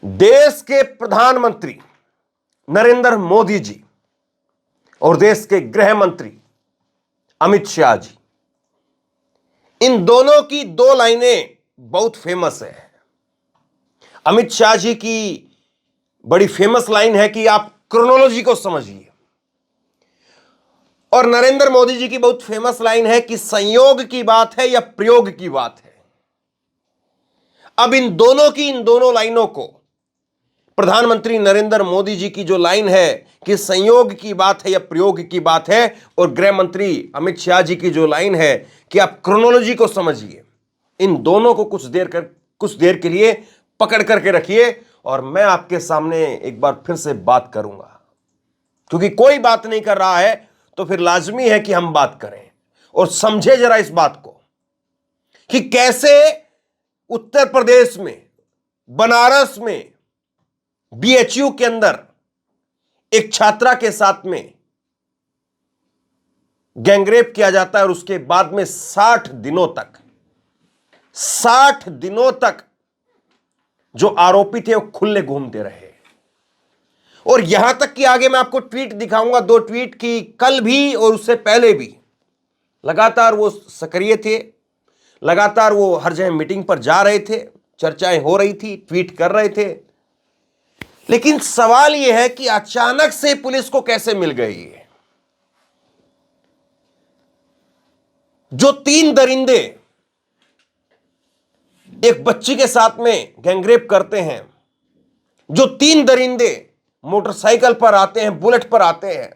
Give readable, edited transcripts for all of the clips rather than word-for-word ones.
देश के प्रधानमंत्री नरेंद्र मोदी जी और देश के गृह मंत्री अमित शाह जी, इन दोनों की दो लाइनें बहुत फेमस है। अमित शाह जी की बड़ी फेमस लाइन है कि आप क्रोनोलॉजी को समझिए, और नरेंद्र मोदी जी की बहुत फेमस लाइन है कि संयोग की बात है या प्रयोग की बात है। अब इन दोनों लाइनों को प्रधानमंत्री नरेंद्र मोदी जी की जो लाइन है कि संयोग की बात है या प्रयोग की बात है, और गृह मंत्री अमित शाह जी की जो लाइन है कि आप क्रोनोलॉजी को समझिए, इन दोनों को कुछ देर के लिए पकड़ करके रखिए और मैं आपके सामने एक बार फिर से बात करूंगा। क्योंकि कोई बात नहीं कर रहा है तो फिर लाजमी है कि हम बात करें और समझे जरा इस बात को कि कैसे उत्तर प्रदेश में बनारस में बीएचयू के अंदर एक छात्रा के साथ में गैंगरेप किया जाता है और उसके बाद में 60 दिनों तक जो आरोपी थे वो खुले घूमते रहे। और यहां तक कि आगे मैं आपको ट्वीट दिखाऊंगा, 2 ट्वीट की, कल भी और उससे पहले भी लगातार वो सक्रिय थे, लगातार वो हर जगह मीटिंग पर जा रहे थे, चर्चाएं हो रही थी, ट्वीट कर रहे थे। लेकिन सवाल यह है कि अचानक से पुलिस को कैसे मिल गई है? जो 3 दरिंदे एक बच्ची के साथ में गैंगरेप करते हैं, जो 3 दरिंदे मोटरसाइकिल पर आते हैं, बुलेट पर आते हैं,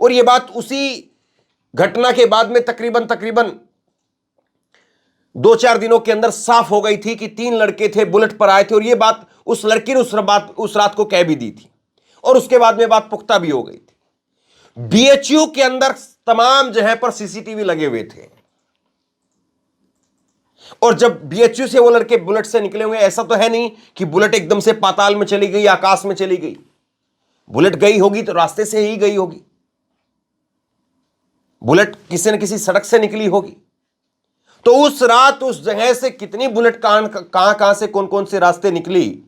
और यह बात उसी घटना के बाद में तकरीबन 2-4 दिनों के अंदर साफ हो गई थी कि 3 लड़के थे, बुलेट पर आए थे, और यह बात उस लड़की ने उस रात को कह भी दी थी और उसके बाद में बात पुख्ता भी हो गई थी। बीएचयू के अंदर तमाम जगह पर सीसीटीवी लगे हुए थे, और जब बीएचयू से वो लड़के बुलेट से निकले हुए, ऐसा तो है नहीं कि बुलेट एकदम से पाताल में चली गई, आकाश में चली गई। बुलेट गई होगी तो रास्ते से ही गई होगी, बुलेट किसी न किसी सड़क से निकली होगी। तो उस रात उस जगह से कितनी बुलेट कहां से कौन कौन से रास्ते निकली,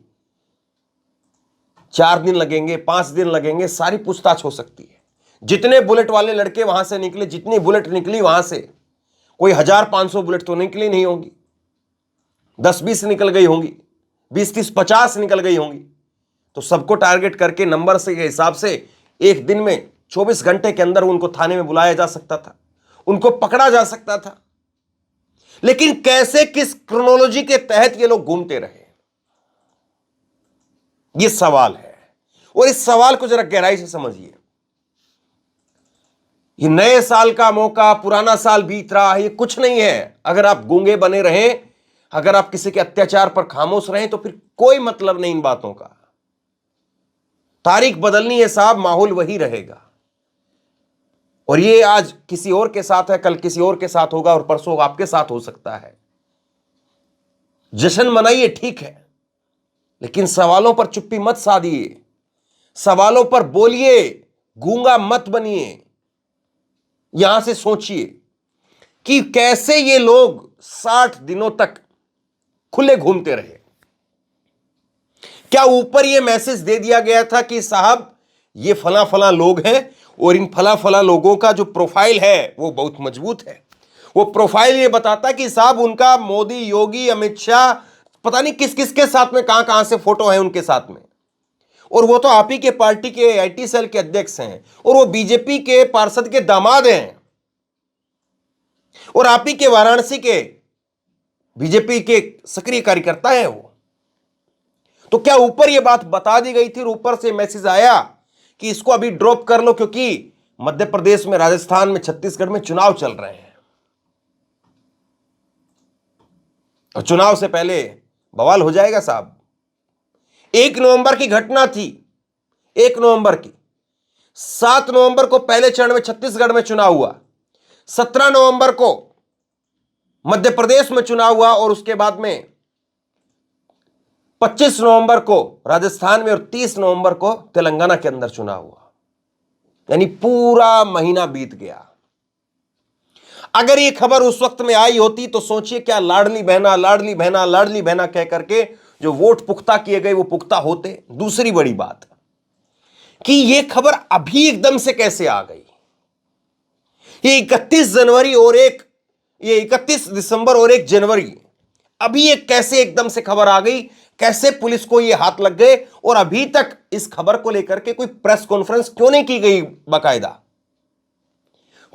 4 दिन लगेंगे, 5 दिन लगेंगे, सारी पूछताछ हो सकती है। जितने बुलेट वाले लड़के वहां से निकले, जितनी बुलेट निकली वहां से, कोई 1500 बुलेट तो निकली नहीं होंगी, 10-20 निकल गई होंगी, 20-30-50 निकल गई होंगी। तो सबको टारगेट करके नंबर से के हिसाब से एक दिन में 24 घंटे के अंदर उनको थाने में बुलाया जा सकता था, उनको पकड़ा जा सकता था। लेकिन कैसे, किस क्रोनोलॉजी के तहत ये लोग घूमते रहे, ये सवाल है। और इस सवाल को जरा गहराई से समझिए। ये नए साल का मौका, पुराना साल बीत रहा है, ये कुछ नहीं है। अगर आप गूंगे बने रहें, अगर आप किसी के अत्याचार पर खामोश रहें, तो फिर कोई मतलब नहीं इन बातों का। तारीख बदलनी है साहब, माहौल वही रहेगा। और ये आज किसी और के साथ है, कल किसी और के साथ होगा, और परसों आपके साथ हो सकता है। जश्न मनाइए, ठीक है, लेकिन सवालों पर चुप्पी मत साधिए, सवालों पर बोलिए, गूंगा मत बनिए। यहां से सोचिए कि कैसे ये लोग 60 दिनों तक खुले घूमते रहे। क्या ऊपर ये मैसेज दे दिया गया था कि साहब ये फला फला लोग हैं, और इन फला फला लोगों का जो प्रोफाइल है वो बहुत मजबूत है। वो प्रोफाइल ये बताता कि साहब उनका मोदी, योगी, अमित शाह, पता नहीं किस किस के साथ में, कहां कहां से फोटो है उनके साथ में। और वो तो आप ही के पार्टी के आईटी सेल के अध्यक्ष हैं, और वो बीजेपी के पार्षद के दामाद हैं, और आप ही के वाराणसी के बीजेपी के सक्रिय कार्यकर्ता हैं वो। तो क्या ऊपर ये बात बता दी गई थी और ऊपर से मैसेज आया कि इसको अभी ड्रॉप कर लो, क्योंकि मध्य प्रदेश में, राजस्थान में, छत्तीसगढ़ में चुनाव चल रहे हैं, और चुनाव से पहले बवाल हो जाएगा साहब। 1 नवंबर की घटना थी, 1 नवंबर की। 7 नवंबर को पहले चरण में छत्तीसगढ़ में चुनाव हुआ, 17 नवंबर को मध्य प्रदेश में चुनाव हुआ, और उसके बाद में 25 नवंबर को राजस्थान में, और 30 नवंबर को तेलंगाना के अंदर चुनाव हुआ। यानी पूरा महीना बीत गया। अगर ये खबर उस वक्त में आई होती तो सोचिए, क्या लाडली बहना, लाडली बहना, लाडली बहना कह करके जो वोट पुख्ता किए गए वो पुख्ता होते। दूसरी बड़ी बात कि ये खबर अभी एकदम से कैसे आ गई। ये 31 जनवरी और ये 31 दिसंबर और 1 जनवरी, अभी ये कैसे एकदम से खबर आ गई, कैसे पुलिस को ये हाथ लग गए, और अभी तक इस खबर को लेकर के कोई प्रेस कॉन्फ्रेंस क्यों नहीं की गई बाकायदा?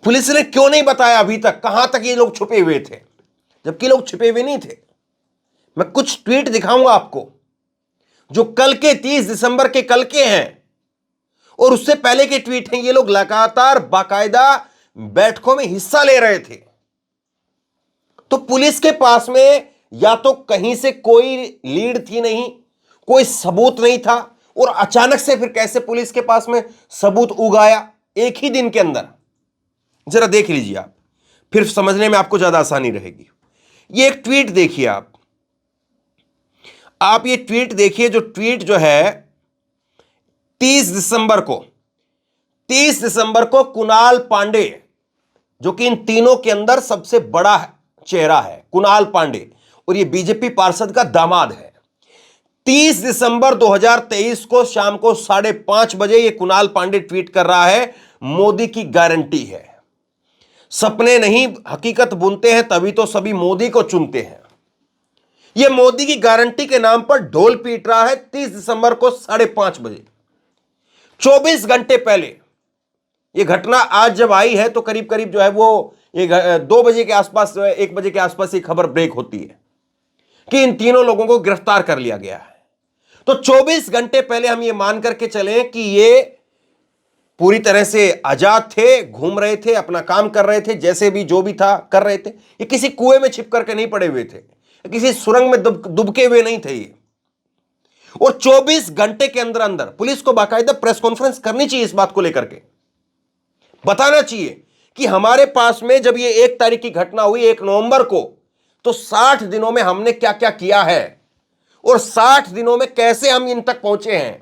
पुलिस ने क्यों नहीं बताया अभी तक कहां तक ये लोग छुपे हुए थे, जबकि लोग छुपे हुए नहीं थे। मैं कुछ ट्वीट दिखाऊंगा आपको जो कल के 30 दिसंबर के कल के हैं और उससे पहले के ट्वीट हैं। ये लोग लगातार बाकायदा बैठकों में हिस्सा ले रहे थे। तो पुलिस के पास में या तो कहीं से कोई लीड थी नहीं, कोई सबूत नहीं था, और अचानक से फिर कैसे पुलिस के पास में सबूत उगाया एक ही दिन के अंदर? जरा देख लीजिए आप, फिर समझने में आपको ज्यादा आसानी रहेगी। ये एक ट्वीट देखिए आप ये ट्वीट देखिए, जो ट्वीट जो है 30 दिसंबर को कुणाल पांडे, जो कि इन तीनों के अंदर सबसे बड़ा चेहरा है, कुणाल पांडे, और ये बीजेपी पार्षद का दामाद है। 30 दिसंबर 2023 को शाम को 5:30 बजे ये कुणाल पांडे ट्वीट कर रहा है, मोदी की गारंटी है, सपने नहीं हकीकत बुनते हैं तभी तो सभी मोदी को चुनते हैं। यह मोदी की गारंटी के नाम पर ढोल पीट रहा है 30 दिसंबर को 5:30 बजे। 24 घंटे पहले यह घटना आज जब आई है तो करीब करीब जो है वो ये 2 बजे के आसपास, 1 बजे के आसपास ये खबर ब्रेक होती है कि इन तीनों लोगों को गिरफ्तार कर लिया गया है। तो 24 घंटे पहले हम ये मान करके चलें कि ये पूरी तरह से आजाद थे, घूम रहे थे, अपना काम कर रहे थे, जैसे भी जो भी था कर रहे थे। ये किसी कुएं में छिप करके नहीं पड़े हुए थे, किसी सुरंग में दुबके हुए नहीं थे ये। और 24 घंटे के अंदर अंदर पुलिस को बाकायदा प्रेस कॉन्फ्रेंस करनी चाहिए, इस बात को लेकर के बताना चाहिए कि हमारे पास में जब ये 1 तारीख की घटना हुई 1 नवंबर को, तो 60 दिनों में हमने क्या क्या किया है और 60 दिनों में कैसे हम इन तक पहुंचे हैं।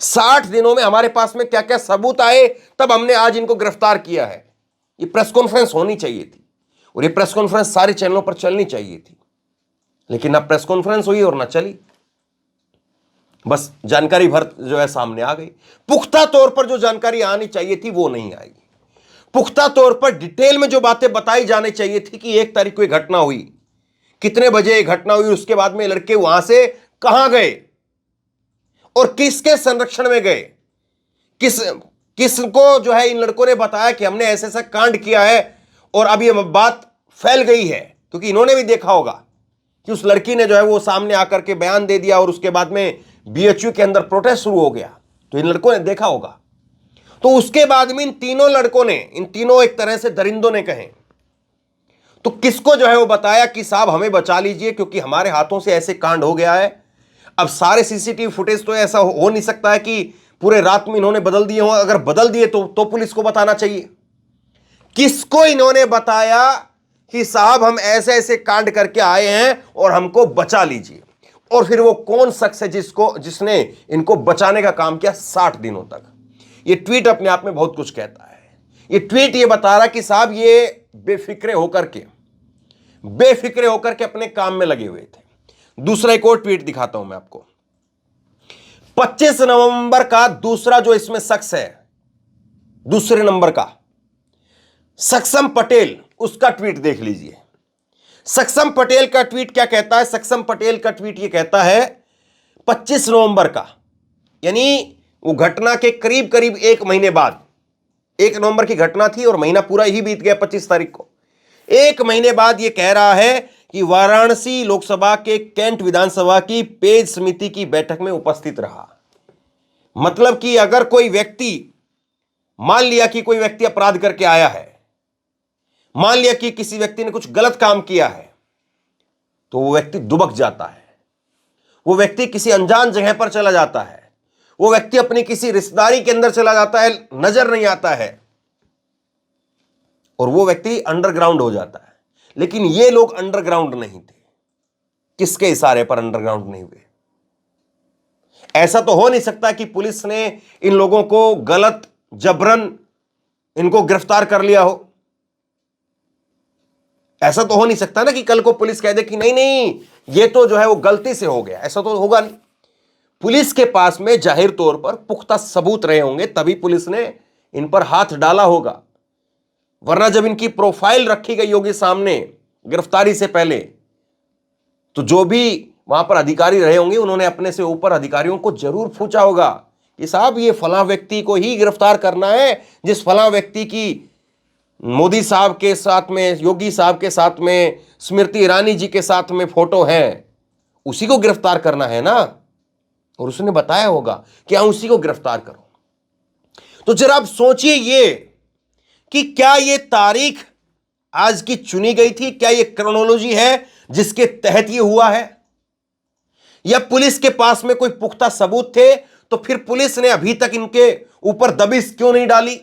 60 दिनों में हमारे पास में क्या क्या सबूत आए, तब हमने आज इनको गिरफ्तार किया है। ये प्रेस कॉन्फ्रेंस होनी चाहिए थी और ये प्रेस कॉन्फ्रेंस सारे चैनलों पर चलनी चाहिए थी, लेकिन ना प्रेस कॉन्फ्रेंस हुई और ना चली। बस जानकारी भर जो है सामने आ गई। पुख्ता तौर पर जो जानकारी आनी चाहिए थी वो नहीं आई। पुख्ता तौर पर डिटेल में जो बातें बताई जानी चाहिए थी कि 1 तारीख को यह घटना हुई, कितने बजे यह घटना हुई, उसके बाद में लड़के वहां से कहां गए और किसके संरक्षण में गए, किसको जो है इन लड़कों ने बताया कि हमने ऐसे ऐसा कांड किया है। और अब यह बात फैल गई है क्योंकि इन्होंने भी देखा होगा कि उस लड़की ने जो है वो सामने आकर के बयान दे दिया और उसके बाद में बीएचयू के अंदर प्रोटेस्ट शुरू हो गया, तो इन लड़कों ने देखा होगा। तो उसके बाद में इन तीनों लड़कों ने, इन तीनों एक तरह से दरिंदों ने कहे, तो किसको जो है वो बताया कि साहब हमें बचा लीजिए क्योंकि हमारे हाथों से ऐसे कांड हो गया है। अब सारे सीसीटीवी फुटेज तो ऐसा हो नहीं सकता है कि पूरे रात में इन्होंने बदल दिए हों, अगर बदल दिए तो पुलिस को बताना चाहिए। किसको इन्होंने बताया कि साहब हम ऐसे ऐसे कांड करके आए हैं और हमको बचा लीजिए, और फिर वो कौन शख्स है जिसने इनको बचाने का काम किया 60 दिनों तक। ये ट्वीट अपने आप में बहुत कुछ कहता है। ये ट्वीट ये बता रहा कि साहब ये बेफिक्रे होकर के अपने काम में लगे हुए थे। दूसरा एक और ट्वीट दिखाता हूं मैं आपको। 25 नवंबर का दूसरा जो इसमें शख्स है, दूसरे नंबर का सक्षम पटेल, उसका ट्वीट देख लीजिए। सक्षम पटेल का ट्वीट क्या कहता है? सक्षम पटेल का ट्वीट ये कहता है 25 नवंबर का, यानी वो घटना के करीब करीब 1 महीने बाद, 1 नवंबर की घटना थी और महीना पूरा ही बीत गया 25 तारीख को। 1 महीने बाद ये कह रहा है कि वाराणसी लोकसभा के कैंट विधानसभा की पेज समिति की बैठक में उपस्थित रहा। मतलब कि अगर कोई व्यक्ति, मान लिया कि कोई व्यक्ति अपराध करके आया है, मान लिया कि किसी व्यक्ति ने कुछ गलत काम किया है, तो वो व्यक्ति दुबक जाता है, वो व्यक्ति किसी अनजान जगह पर चला जाता है, वो व्यक्ति अपनी किसी रिश्तेदारी के अंदर चला जाता है, नजर नहीं आता है, और वो व्यक्ति अंडरग्राउंड हो जाता है। लेकिन ये लोग अंडरग्राउंड नहीं थे। किसके इशारे पर अंडरग्राउंड नहीं हुए? ऐसा तो हो नहीं सकता कि पुलिस ने इन लोगों को गलत जबरन इनको गिरफ्तार कर लिया हो। ऐसा तो हो नहीं सकता ना कि कल को पुलिस कह दे कि नहीं नहीं ये तो जो है वो गलती से हो गया, ऐसा तो होगा नहीं। पुलिस के पास में जाहिर तौर पर पुख्ता सबूत रहे होंगे, तभी पुलिस ने इन पर हाथ डाला होगा। वरना जब इनकी प्रोफाइल रखी गई होगी सामने गिरफ्तारी से पहले, तो जो भी वहां पर अधिकारी रहे होंगे उन्होंने अपने से ऊपर अधिकारियों को जरूर पूछा होगा कि साहब ये फलां व्यक्ति को ही गिरफ्तार करना है, जिस फलां व्यक्ति की मोदी साहब के साथ में, योगी साहब के साथ में, स्मृति ईरानी जी के साथ में फोटो है, उसी को गिरफ्तार करना है ना। और उसने बताया होगा कि हाँ उसी को गिरफ्तार करो। तो जरा आप सोचिए ये कि क्या ये तारीख आज की चुनी गई थी, क्या ये क्रोनोलॉजी है जिसके तहत ये हुआ है, या पुलिस के पास में कोई पुख्ता सबूत थे तो फिर पुलिस ने अभी तक इनके ऊपर दबिश क्यों नहीं डाली,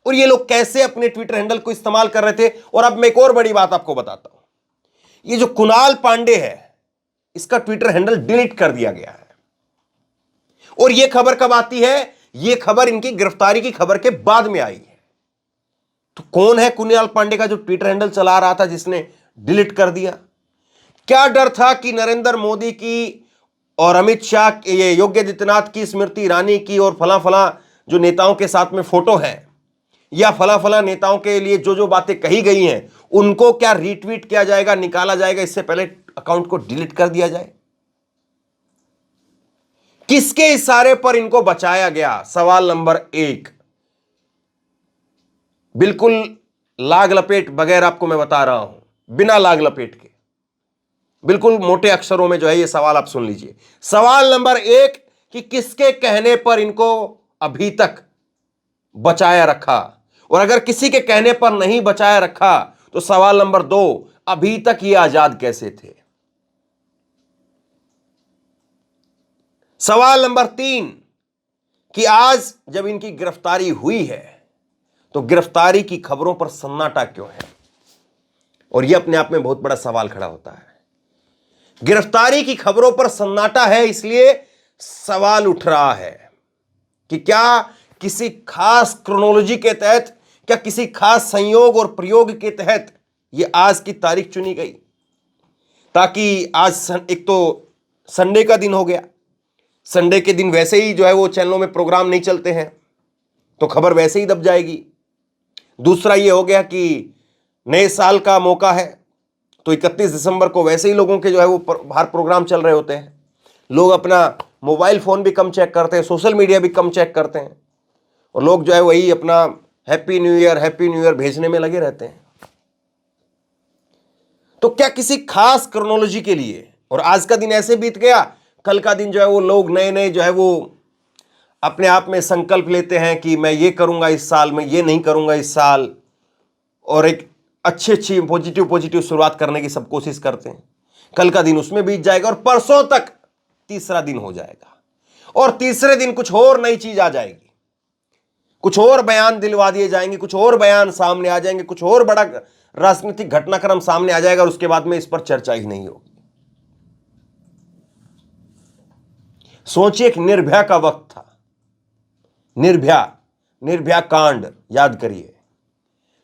और ये लोग कैसे अपने ट्विटर हैंडल को इस्तेमाल कर रहे थे। और अब मैं एक और बड़ी बात आपको बताता हूं, ये जो कुणाल पांडे है इसका ट्विटर हैंडल डिलीट कर दिया गया है। और यह खबर कब आती है, यह खबर इनकी गिरफ्तारी की खबर के बाद में आई है। तो कौन है कुणाल पांडे का जो ट्विटर हैंडल चला रहा था जिसने डिलीट कर दिया? क्या डर था कि नरेंद्र मोदी की और अमित शाह, ये योगी आदित्यनाथ की, स्मृति ईरानी की और फला फला जो नेताओं के साथ में फोटो है, या फला फला नेताओं के लिए जो जो बातें कही गई हैं उनको क्या रीट्वीट किया जाएगा, निकाला जाएगा, इससे पहले अकाउंट को डिलीट कर दिया जाए? किसके इशारे पर इनको बचाया गया? सवाल नंबर 1। बिल्कुल लाग लपेट बगैर आपको मैं बता रहा हूं, बिना लाग लपेट के, बिल्कुल मोटे अक्षरों में जो है ये सवाल आप सुन लीजिए। सवाल नंबर 1 कि किसके कहने पर इनको अभी तक बचाया रखा, और अगर किसी के कहने पर नहीं बचाया रखा तो सवाल नंबर 2, अभी तक ये आजाद कैसे थे? सवाल नंबर 3 कि आज जब इनकी गिरफ्तारी हुई है तो गिरफ्तारी की खबरों पर सन्नाटा क्यों है? और यह अपने आप में बहुत बड़ा सवाल खड़ा होता है। गिरफ्तारी की खबरों पर सन्नाटा है इसलिए सवाल उठ रहा है कि क्या किसी खास क्रोनोलॉजी के तहत, क्या किसी खास संयोग और प्रयोग के तहत यह आज की तारीख चुनी गई, ताकि आज एक तो संडे का दिन हो गया, संडे के दिन वैसे ही जो है वो चैनलों में प्रोग्राम नहीं चलते हैं तो खबर वैसे ही दब जाएगी। दूसरा ये हो गया कि नए साल का मौका है तो 31 दिसंबर को वैसे ही लोगों के जो है वो बाहर प्रोग्राम चल रहे होते हैं, लोग अपना मोबाइल फ़ोन भी कम चेक करते हैं, सोशल मीडिया भी कम चेक करते हैं, और लोग जो है वही अपना हैप्पी न्यू ईयर भेजने में लगे रहते हैं। तो क्या किसी खास क्रोनोलॉजी के लिए, और आज का दिन ऐसे बीत गया, कल का दिन जो है वो लोग नए नए जो है वो अपने आप में संकल्प लेते हैं कि मैं ये करूंगा इस साल, मैं ये नहीं करूंगा इस साल, और एक अच्छी पॉजिटिव शुरुआत करने की सब कोशिश करते हैं। कल का दिन उसमें बीत जाएगा और परसों तक तीसरा दिन हो जाएगा, और तीसरे दिन कुछ और नई चीज आ जाएगी, कुछ और बयान दिलवा दिए जाएंगे, कुछ और बयान सामने आ जाएंगे, कुछ और बड़ा राजनीतिक घटनाक्रम सामने आ जाएगा और उसके बाद में इस पर चर्चा ही नहीं होगी। सोचिए एक निर्भया का वक्त था, निर्भया कांड याद करिए,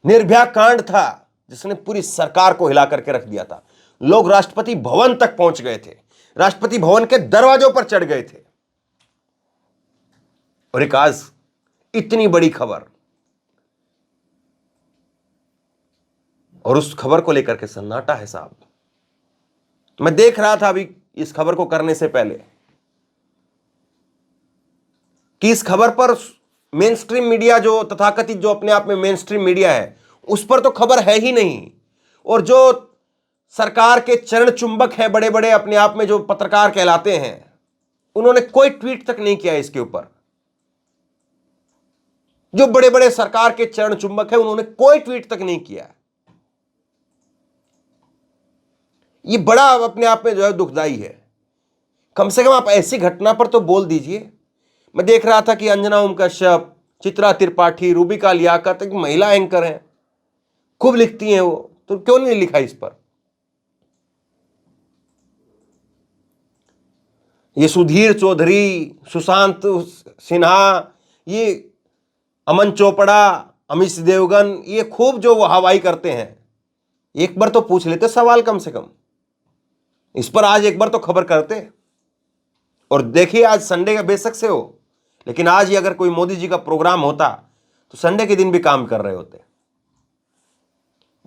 निर्भया कांड था जिसने पूरी सरकार को हिला करके रख दिया था। लोग राष्ट्रपति भवन तक पहुंच गए थे, राष्ट्रपति भवन के दरवाजों पर चढ़ गए थे, और एक आज इतनी बड़ी खबर, और उस खबर को लेकर के सन्नाटा है साहब। मैं देख रहा था अभी इस खबर को करने से पहले कि इस खबर पर मेन स्ट्रीम मीडिया, जो तथाकथित जो अपने आप में मेन स्ट्रीम मीडिया है, उस पर तो खबर है ही नहीं, और जो सरकार के चरण चुंबक है, बड़े बड़े अपने आप में जो पत्रकार कहलाते हैं, उन्होंने कोई ट्वीट तक नहीं किया इसके ऊपर। जो बड़े बड़े सरकार के चरण चुंबक है उन्होंने कोई ट्वीट तक नहीं किया। ये बड़ा अपने आप में जो है दुखदाई है। कम से कम आप ऐसी घटना पर तो बोल दीजिए। मैं देख रहा था कि अंजना ओम कश्यप, चित्रा त्रिपाठी, रूबिका लियाकत, एक महिला एंकर हैं, खूब लिखती हैं वो, तो क्यों नहीं लिखा इस पर? ये सुधीर चौधरी, सुशांत सिन्हा, ये अमन चोपड़ा, अमित देवगन, ये खूब जो वो हवाई करते हैं, एक बार तो पूछ लेते सवाल कम से कम, इस पर आज एक बार तो खबर करते। और देखिए आज संडे का बेशक से हो, लेकिन आज ही अगर कोई मोदी जी का प्रोग्राम होता तो संडे के दिन भी काम कर रहे होते।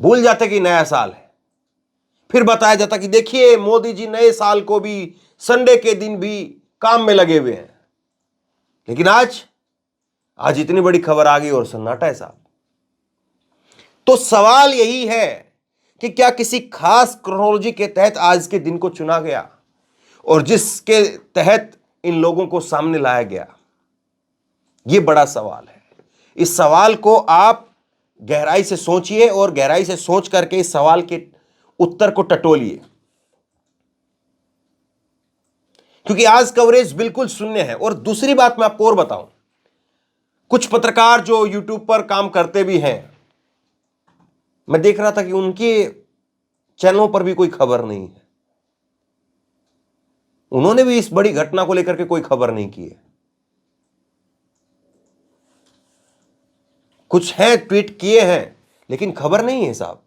भूल जाते कि नया साल है, फिर बताया जाता कि देखिए मोदी जी नए साल को भी संडे के दिन भी काम में लगे हुए हैं। लेकिन आज इतनी बड़ी खबर आ गई और सन्नाटा है साहब। तो सवाल यही है कि क्या किसी खास क्रोनोलॉजी के तहत आज के दिन को चुना गया और जिसके तहत इन लोगों को सामने लाया गया? यह बड़ा सवाल है। इस सवाल को आप गहराई से सोचिए और गहराई से सोच करके इस सवाल के उत्तर को टटोलिए, क्योंकि आज कवरेज बिल्कुल शून्य है। और दूसरी बात मैं आपको और बताऊं, कुछ पत्रकार जो यूट्यूब पर काम करते भी हैं, मैं देख रहा था कि उनके चैनलों पर भी कोई खबर नहीं है। उन्होंने भी इस बड़ी घटना को लेकर के कोई खबर नहीं की है। कुछ है ट्वीट किए हैं लेकिन खबर नहीं है साहब।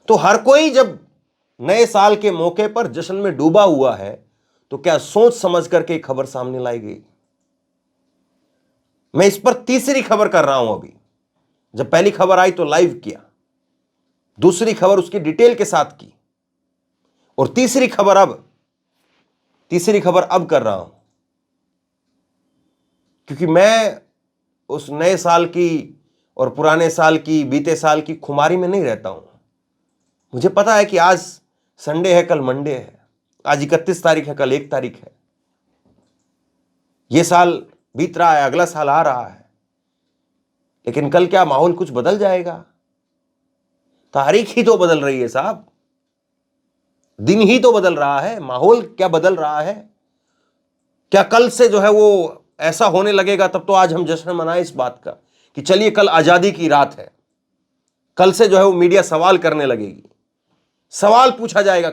तो हर कोई जब नए साल के मौके पर जश्न में डूबा हुआ है तो क्या सोच समझ करके खबर सामने लाई गई? मैं इस पर तीसरी खबर कर रहा हूं अभी। जब पहली खबर आई तो लाइव किया, दूसरी खबर उसकी डिटेल के साथ की, और तीसरी खबर अब कर रहा हूं, क्योंकि मैं उस नए साल की और पुराने साल की, बीते साल की खुमारी में नहीं रहता हूं। मुझे पता है कि आज संडे है, कल मंडे है, आज 31 तारीख है, कल 1 तारीख है। यह साल बीत रहा है, अगला साल आ रहा है, लेकिन कल क्या माहौल कुछ बदल जाएगा? तारीख ही तो बदल रही है साहब, दिन ही तो बदल रहा है, माहौल क्या बदल रहा है? क्या कल से जो है वो ऐसा होने लगेगा? तब तो आज हम जश्न मनाएं इस बात का कि चलिए कल आजादी की रात है। कल से जो है वो मीडिया सवाल करने लगेगी, सवाल पूछा जाएगा।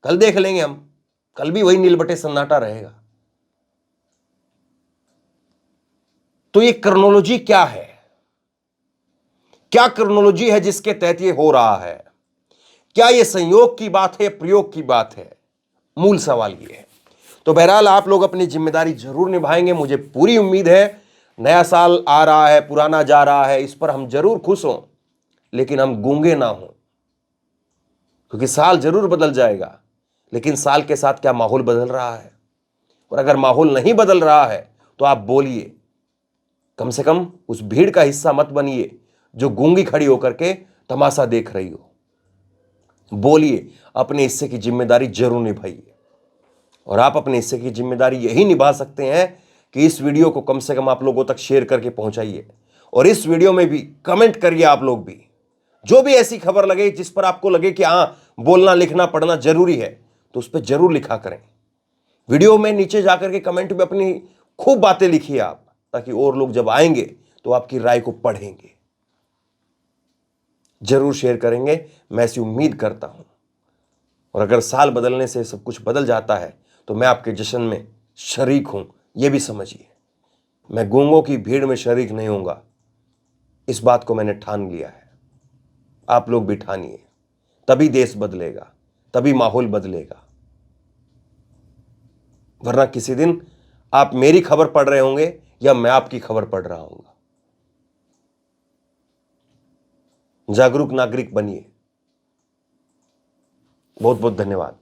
कल देख लेंगे हम, कल भी वही नीलबटे सन्नाटा रहेगा। तो ये क्रोनोलॉजी क्या है? क्या क्रोनोलॉजी है जिसके तहत ये हो रहा है? क्या ये संयोग की बात है, प्रयोग की बात है? मूल सवाल ये है। तो बहरहाल आप लोग अपनी जिम्मेदारी जरूर निभाएंगे। मुझे पूरी उम्मीद है नया साल आ रहा है, पुराना जा रहा है, इस पर हम जरूर खुश हों, लेकिन हम गूंगे ना हों, क्योंकि साल जरूर बदल जाएगा, लेकिन साल के साथ क्या माहौल बदल रहा है? और अगर माहौल नहीं बदल रहा है तो आप बोलिए, कम से कम उस भीड़ का हिस्सा मत बनिए जो गूंगी खड़ी होकर के तमाशा देख रही हो। बोलिए, अपने हिस्से की जिम्मेदारी जरूर निभाइए। और आप अपने हिस्से की जिम्मेदारी यही निभा सकते हैं कि इस वीडियो को कम से कम आप लोगों तक शेयर करके पहुंचाइए, और इस वीडियो में भी कमेंट करिए। आप लोग भी जो भी ऐसी खबर लगे जिस पर आपको लगे कि हाँ बोलना लिखना पढ़ना जरूरी है, तो उस पर जरूर लिखा करें। वीडियो में नीचे जाकर के कमेंट में अपनी खूब बातें लिखिए आप, ताकि और लोग जब आएंगे तो आपकी राय को पढ़ेंगे, जरूर शेयर करेंगे, मैं ऐसी उम्मीद करता हूं। और अगर साल बदलने से सब कुछ बदल जाता है तो मैं आपके जश्न में शरीक हूं, यह भी समझिए। मैं गूंगों की भीड़ में शरीक नहीं होऊंगा, इस बात को मैंने ठान लिया है। आप लोग भी ठानिए, तभी देश बदलेगा, तभी माहौल बदलेगा। वरना किसी दिन आप मेरी खबर पढ़ रहे होंगे या मैं आपकी खबर पढ़ रहा हूंगा। जागरूक नागरिक बनिए। बहुत बहुत धन्यवाद।